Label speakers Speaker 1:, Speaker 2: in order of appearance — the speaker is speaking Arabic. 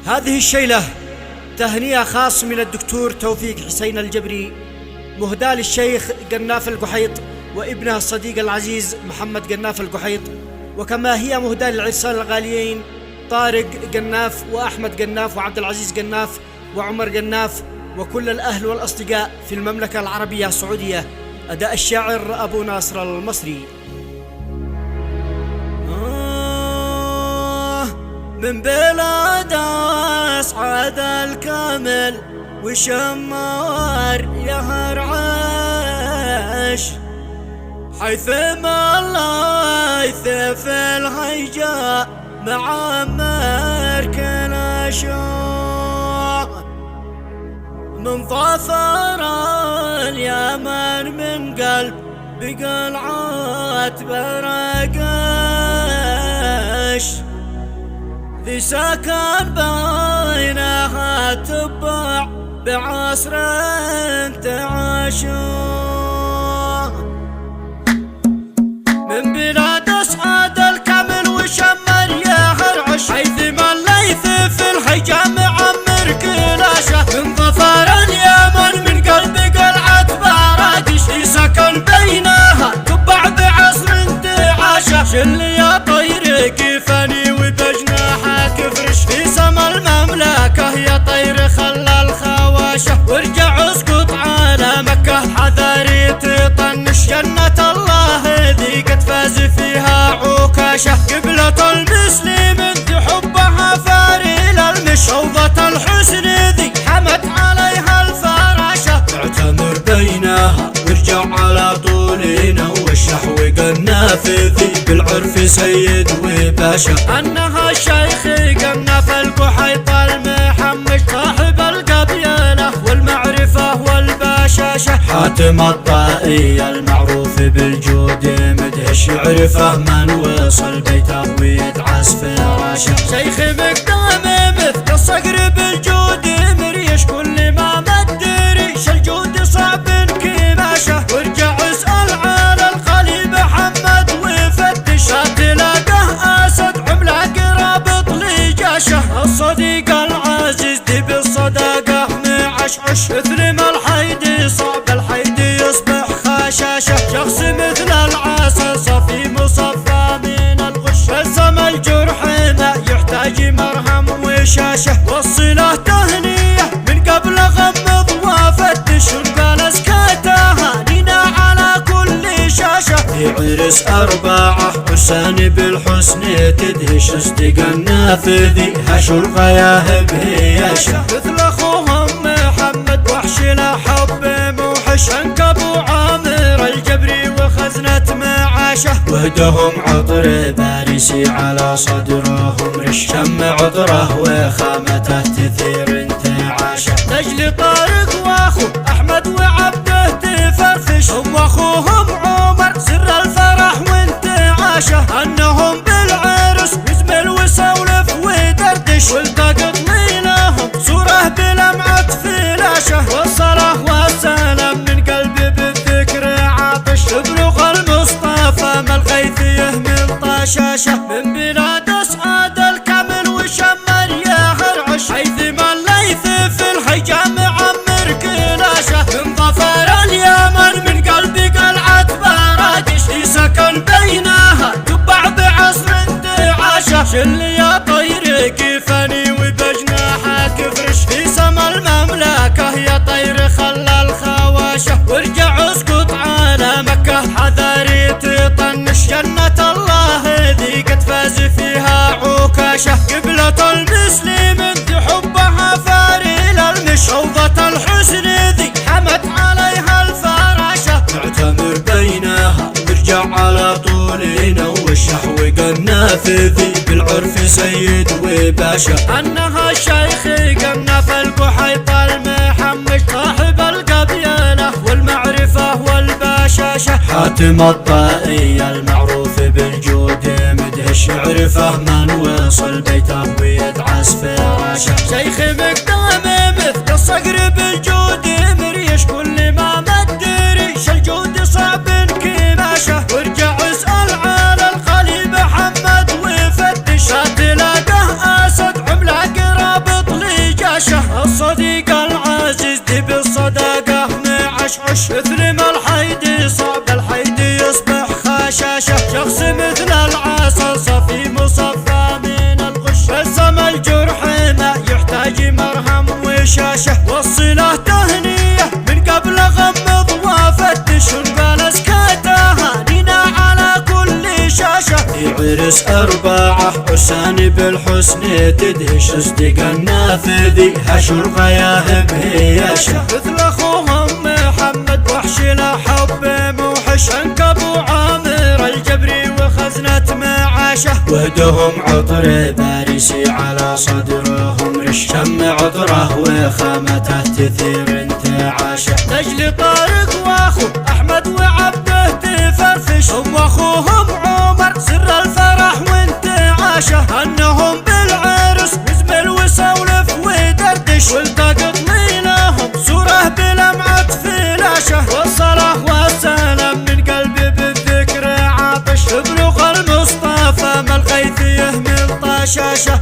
Speaker 1: هذه الشيلة تهنئة خاص من الدكتور توفيق حسين الجبري، مهداة للشيخ قناف القحيط وابنه الصديق العزيز محمد قناف القحيط، وكما هي مهداة للعرسان الغاليين طارق قناف وأحمد قناف وعبد العزيز قناف وعمر قناف وكل الأهل والأصدقاء في المملكة العربية السعودية. أداء الشاعر أبو ناصر المصري. من بلاد أسعد الكامل وشمار يهر عاش، حيثما الله يثف الهيجاء معمر كل أشواق، من ظفر اليمن من قلب بقلعات برقاش، ذي سكن بينها تبع بعصر تعاشوا، من بلاد أسعد الكامل وشمر يهر عش، حيثما الليث في الهيجاء معمر كلاشه، من ظفر اليمن من قلب قلعة براقش، ذي سكن بينها تبع بعصر تعاشه، شل يا طير كيفني وبجناحك فرش، في سما المملكة يا طير خلى الخواشه، وارجع اسقط على مكة حذري تطنش، جنة الله ذي قد فاز فيها عكاشه، قبلة المسلم ذي حبها فاري للمش، روضة الحسن ذي حمت عليها الفراشه، اعتمر بينها وارجع على طولنا، والشحو قناف ذي بالعرف سيد وباشا، انها الشيخ قناف القحيط المحمش، صاحب القبيله والمعرفه والبشاشه، حاتم الطائي المعروف بالجود مدهش، يعرفه من وصل بيته ويدعس فراشه، شيخ مقدام مثل الصقر بالجود مريش، كل ما مد ريش الجود صعب كماشه، وارجع اسال على الخليل محمد وفتش، تلاقاه اسد عملاق رابط لجاشه، الصديق العزيز دي بالصداقه معشعش، مثل ما الحيدي صعب الحيدي يصبح خشاشه، شخص مثل العسل صفي مصفى من الغش، بلسم الجرح ما يحتاج مرهم وشاشه، والصله تهنيه من قبل غمض وفتش، قال اسكاتها لنا على كل شاشه، في عرس أربعة حسان بالحسن تدهش، استقنا في ذي هشو الغياهب هيشه، مثل اخوهم محمد وحش لا حب موحش، انك ابو عامر الجبري وخزنة معاشه، وهدهم عطر بارسي على صدرهم رش، شم عطره وخامته تثير انتعاشه، نجل طارق واخوه احمد وعبده تفرفش، هم واخوهم عمر سر الفرح وانتعاشه، انهم بالعرس يزمل ويسولف ويدردش، والتقط ليلهم صوره بلمعة فلاشه، والصلاه والسلام من قلبي بالذكر عاطش، تبلغ المصطفى ما الغيث يهمل طشاشه، من بلاد اسعد الكامل وشمر يهر عش، حيثما الليث في الهيجاء معمر كلاشه، من ظفر اليمن من قلب قلعة براقش، ذي سكن بينها تبع بعصر تعاشه، شل يا طير كيفني وبجناحك فرش، في سما المملكة يا طير خلى الخواشه، وارجع اسقط على مكة حذري تطنش، جنة الله ذي قد فاز فيها عكاشه، قبلة المسلم ذي حبها فاري للمش، روضة الحسن ذي حمت عليها الفراشه، اعتمر بينها وارجع على طولنا، والشحو قناف ذي بالعرف سيد وباشا، انها الشيخ قناف القحيط المحمش، صاحب القبيله والمعرفه والبشاشه، حاتم الطائي المعروف بالجود مدهش، يعرفه من وصل بيته ويدعس فراشه، شيخ مقدام مثل الصقر بالجود مريش، كل ما مد ريش الجود صعب كماشه، وارجع اسال على الخليل محمد وفتش، تلاقاه اسد عملاق رابط موحش، مثل ما الحيدي صعب الحيدي يصبح خشاشة، شخص مثل العسل صفي مصفى من الغش، بسم الجرح ما يحتاج مرهم وشاشة، والصلة تهنية من قبل غمض وفتش، ونقال اسكاتها نينا على كل شاشة، عرس أربعة حسان بالحسن تدهش، اصدق النافذي هشر غياهب هياشة، مثل أخوهم محمد وحش لحب موحش، عنك أبو عامر الجبري وخزنة معاشه، وهدهم عطر بارسي على صدرهم رش، شم عطره وخامته تثير انتعاشه، نجل طارق واخو أحمد وعبده تفرفش، هم واخوهم عمر سر الفرح وانتعاشه، انهم بالعرس نزمل وسولف ودردش، والتقط لهم صوره بلمعة فلاشه، والصلاة والسلام من قلبي بالذكر عاطش، بلوغ المصطفى ما الغيث يهمل طشاشه.